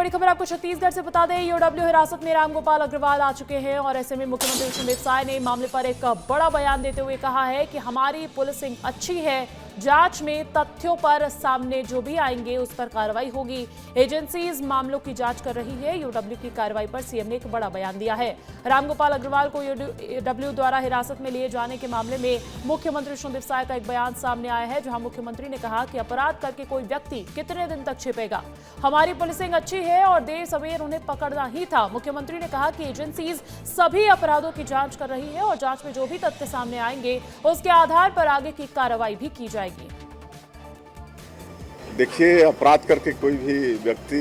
बड़ी खबर आपको छत्तीसगढ़ से बता दें, ईओडब्ल्यू हिरासत में रामगोपाल अग्रवाल आ चुके हैं और ऐसे में मुख्यमंत्री विष्णुदेव साय ने मामले पर एक बड़ा बयान देते हुए कहा है कि हमारी पुलिसिंग अच्छी है, जांच में तथ्यों पर सामने जो भी आएंगे उस पर कार्रवाई होगी। एजेंसीज मामलों की जांच कर रही है। ईओडब्ल्यू की कार्रवाई पर सीएम ने एक बड़ा बयान दिया है। रामगोपाल अग्रवाल को ईओडब्ल्यू द्वारा हिरासत में लिए जाने के मामले में मुख्यमंत्री विष्णुदेव साय का एक बयान सामने आया है, जहां मुख्यमंत्री ने कहा कि अपराध करके कोई व्यक्ति कितने दिन तक छिपेगा। हमारी पुलिसिंग अच्छी है और देर सवेर उन्हें पकड़ना ही था। मुख्यमंत्री ने कहा कि एजेंसीज सभी अपराधों की जांच कर रही है और जांच में जो भी तथ्य सामने आएंगे उसके आधार पर आगे की कार्रवाई भी की जाएगी। देखिए, अपराध करके कोई भी व्यक्ति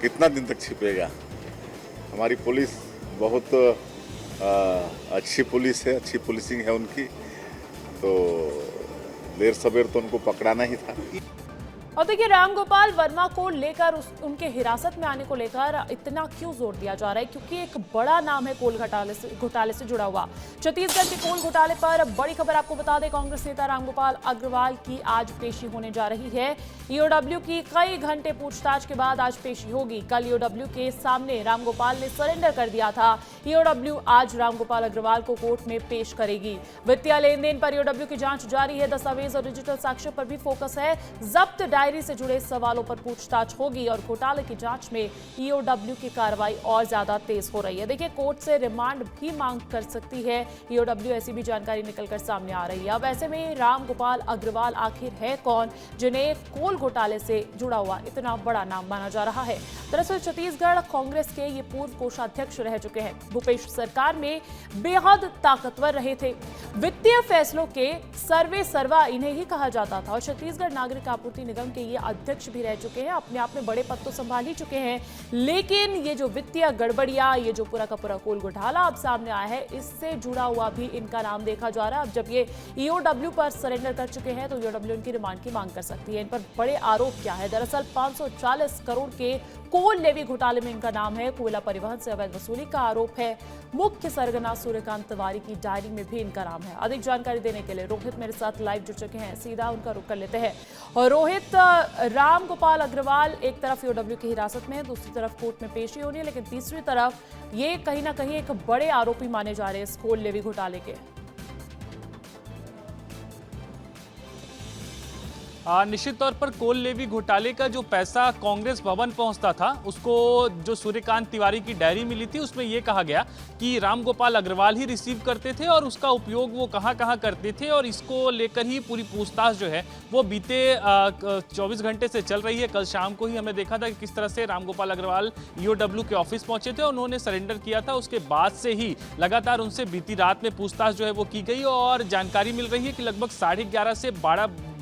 कितना दिन तक छिपेगा। हमारी पुलिस बहुत अच्छी पुलिस है, अच्छी पुलिसिंग है उनकी, तो देर सवेर तो उनको पकड़ाना ही था। और देखिए, रामगोपाल वर्मा को लेकर उनके हिरासत में आने को लेकर इतना क्यों जोर दिया जा रहा है, क्योंकि एक बड़ा नाम है कोल घोटाले से जुड़ा हुआ। छत्तीसगढ़ के कोल घोटाले पर बड़ी खबर आपको बता दें, कांग्रेस नेता रामगोपाल अग्रवाल की आज पेशी होने जा रही है। ईओडब्ल्यू की कई घंटे पूछताछ के बाद आज पेशी होगी। कल ईओडब्ल्यू के सामने रामगोपाल ने सरेंडर कर दिया था। ईओडब्ल्यू आज रामगोपाल अग्रवाल को कोर्ट में पेश करेगी। वित्तीय लेन देन पर ईओडब्ल्यू की जांच जारी है। दस्तावेज और डिजिटल साक्ष्य पर भी फोकस है। जब्त डायरी से जुड़े सवालों पर पूछताछ होगी और घोटाले की जांच में ईओडब्ल्यू की कार्रवाई और ज्यादा तेज हो रही है। देखिए, कोर्ट से रिमांड भी मांग कर सकती है ईओडब्ल्यू, ऐसी भी जानकारी निकलकर सामने आ रही है। अब ऐसे में रामगोपाल अग्रवाल आखिर है कौन, जिन्हें कोल घोटाले से जुड़ा हुआ इतना बड़ा नाम माना जा रहा है। दरअसल छत्तीसगढ़ कांग्रेस के ये पूर्व कोषाध्यक्ष रह चुके हैं। भूपेश सरकार में बेहद ताकतवर रहे थे। वित्तीय फैसलों के सर्वे सर्वा इन्हें ही कहा जाता था और छत्तीसगढ़ नागरिक आपूर्ति निगम के ये अध्यक्ष भी रह चुके हैं। अपने आप में बड़े पद तो संभाल ही चुके हैं, लेकिन ये जो वित्तीय गड़बड़ियां, ये जो पूरा का पूरा कोल घोटाला अब सामने आया है, इससे जुड़ा हुआ भी इनका नाम देखा जा रहा है। अब जब ये ईओडब्ल्यू पर सरेंडर कर चुके हैं तो ईओडब्ल्यू इनकी रिमांड की मांग कर सकती है। इन पर बड़े आरोप क्या है? दरअसल 540 करोड़ के कोल लेवी घोटाले में इनका नाम है। कोयला परिवहन से अवैध वसूली का आरोप है। मुख्य सरगना सूर्यकांत तिवारी की डायरी में भी इनका नाम है। अधिक जानकारी देने के लिए रोहित मेरे साथ लाइव जुड़ चुके हैं, सीधा उनका रुख कर लेते हैं। और रोहित, रामगोपाल अग्रवाल एक तरफ ईओडब्ल्यू की हिरासत में है, दूसरी तरफ कोर्ट में पेशी होनी है, लेकिन तीसरी तरफ ये कहीं ना कहीं एक बड़े आरोपी माने जा रहे हैं इस कोल लेवी घोटाले के। निश्चित तौर पर कोल लेवी घोटाले का जो पैसा कांग्रेस भवन पहुंचता था, उसको जो सूर्यकांत तिवारी की डायरी मिली थी उसमें यह कहा गया कि रामगोपाल अग्रवाल ही रिसीव करते थे और उसका उपयोग वो कहां करते थे, और इसको लेकर ही पूरी पूछताछ जो है वो बीते 24 घंटे से चल रही है। कल शाम को ही हमें देखा था कि किस तरह से रामगोपाल अग्रवाल ईओडब्ल्यू के ऑफिस पहुंचे थे और उन्होंने सरेंडर किया था। उसके बाद से ही लगातार उनसे बीती रात में पूछताछ जो है वो की गई और जानकारी मिल रही है कि लगभग 11:30 से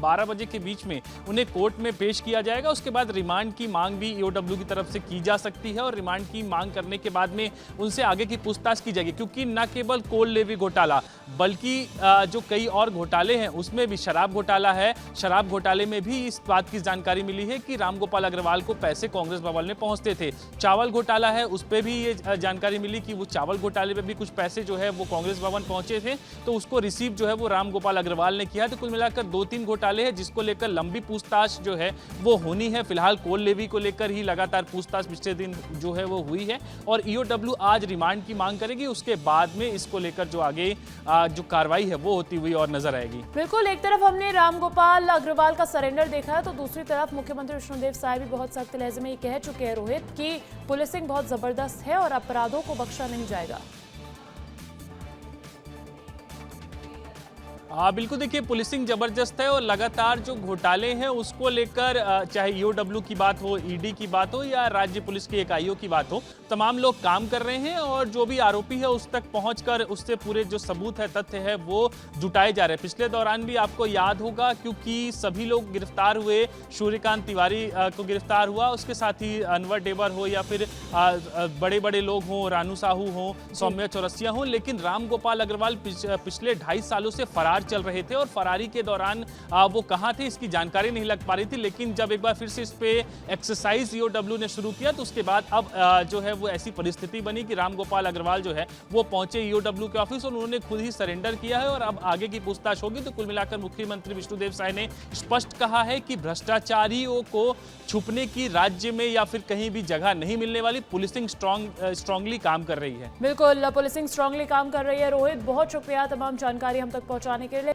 12 बजे के बीच में उन्हें कोर्ट में पेश किया जाएगा। उसके बाद रिमांड की मांग भी ईओडब्ल्यू की तरफ से की जा सकती है और रिमांड की मांग करने के बाद में उनसे आगे की पूछताछ की जाएगी, क्योंकि न केवल कोल लेवी घोटाला बल्कि जो कई और घोटाले हैं उसमें भी शराब घोटाला है। शराब घोटाले में भी इस बात की जानकारी मिली है कि रामगोपाल अग्रवाल को पैसे कांग्रेस भवन में पहुंचते थे। चावल घोटाला है, उस पर भी ये जानकारी मिली कि वो चावल घोटाले में भी कुछ पैसे जो है वो कांग्रेस भवन पहुंचे थे, तो उसको रिसीव जो है वो रामगोपाल अग्रवाल ने किया। तो कुल मिलाकर 2-3 घोटाले हैं जिसको लेकर लंबी पूछताछ जो है वो होनी है। फिलहाल कोल लेवी को लेकर ही लगातार पूछताछ पिछले दिन जो है वो हुई है और ईओडब्ल्यू आज रिमांड की मांग करेगी। उसके बाद में इसको लेकर जो आगे जो कार्रवाई है वो होती हुई और नजर आएगी। बिल्कुल, एक तरफ हमने रामगोपाल अग्रवाल का सरेंडर देखा है तो दूसरी तरफ मुख्यमंत्री विष्णुदेव साय भी बहुत सख्त लहजे में ये कह चुके हैं रोहित कि पुलिसिंग बहुत जबरदस्त है और अपराधों को बख्शा नहीं जाएगा। हाँ बिल्कुल, देखिए पुलिसिंग जबरदस्त है और लगातार जो घोटाले हैं उसको लेकर चाहे ईओडब्ल्यू की बात हो, ईडी की बात हो या राज्य पुलिस की इकाइयों की बात हो, तमाम लोग काम कर रहे हैं और जो भी आरोपी है उस तक पहुंचकर उससे पूरे जो सबूत है, तथ्य है वो जुटाए जा रहे हैं। पिछले दौरान भी आपको याद होगा क्योंकि सभी लोग गिरफ्तार हुए, सूर्यकांत तिवारी को गिरफ्तार हुआ, उसके साथ ही अनवर डेवर हो या फिर बड़े बड़े लोग हों, रानू साहू हों, सौम्या चौरसिया हों, लेकिन रामगोपाल अग्रवाल पिछले 2.5 सालों से फरार फरार चल रहे थे और फरारी के दौरान वो कहाँ थे इसकी जानकारी नहीं लग पा रही थी। लेकिन जब एक बार फिर से इस पे एक्सरसाइज ईओडब्ल्यू ने शुरू किया तो उसके बाद अब जो है वो ऐसी परिस्थिति बनी कि रामगोपाल अग्रवाल जो है वो पहुंचे ईओडब्ल्यू के ऑफिस और उन्होंने खुद ही सरेंडर किया है और अब आगे की पूछताछ होगी। तो कुल मिलाकर मुख्यमंत्री विष्णुदेव साय ने स्पष्ट कहा है कि भ्रष्टाचारियों को छुपने की राज्य में या फिर कहीं भी जगह नहीं मिलने वाली। पुलिसिंग स्ट्रांगली काम कर रही है। बिल्कुल, पुलिसिंग स्ट्रांगली काम कर रही है। रोहित, बहुत शुक्रिया तमाम जानकारी हम तक पहुंचाने के लिए।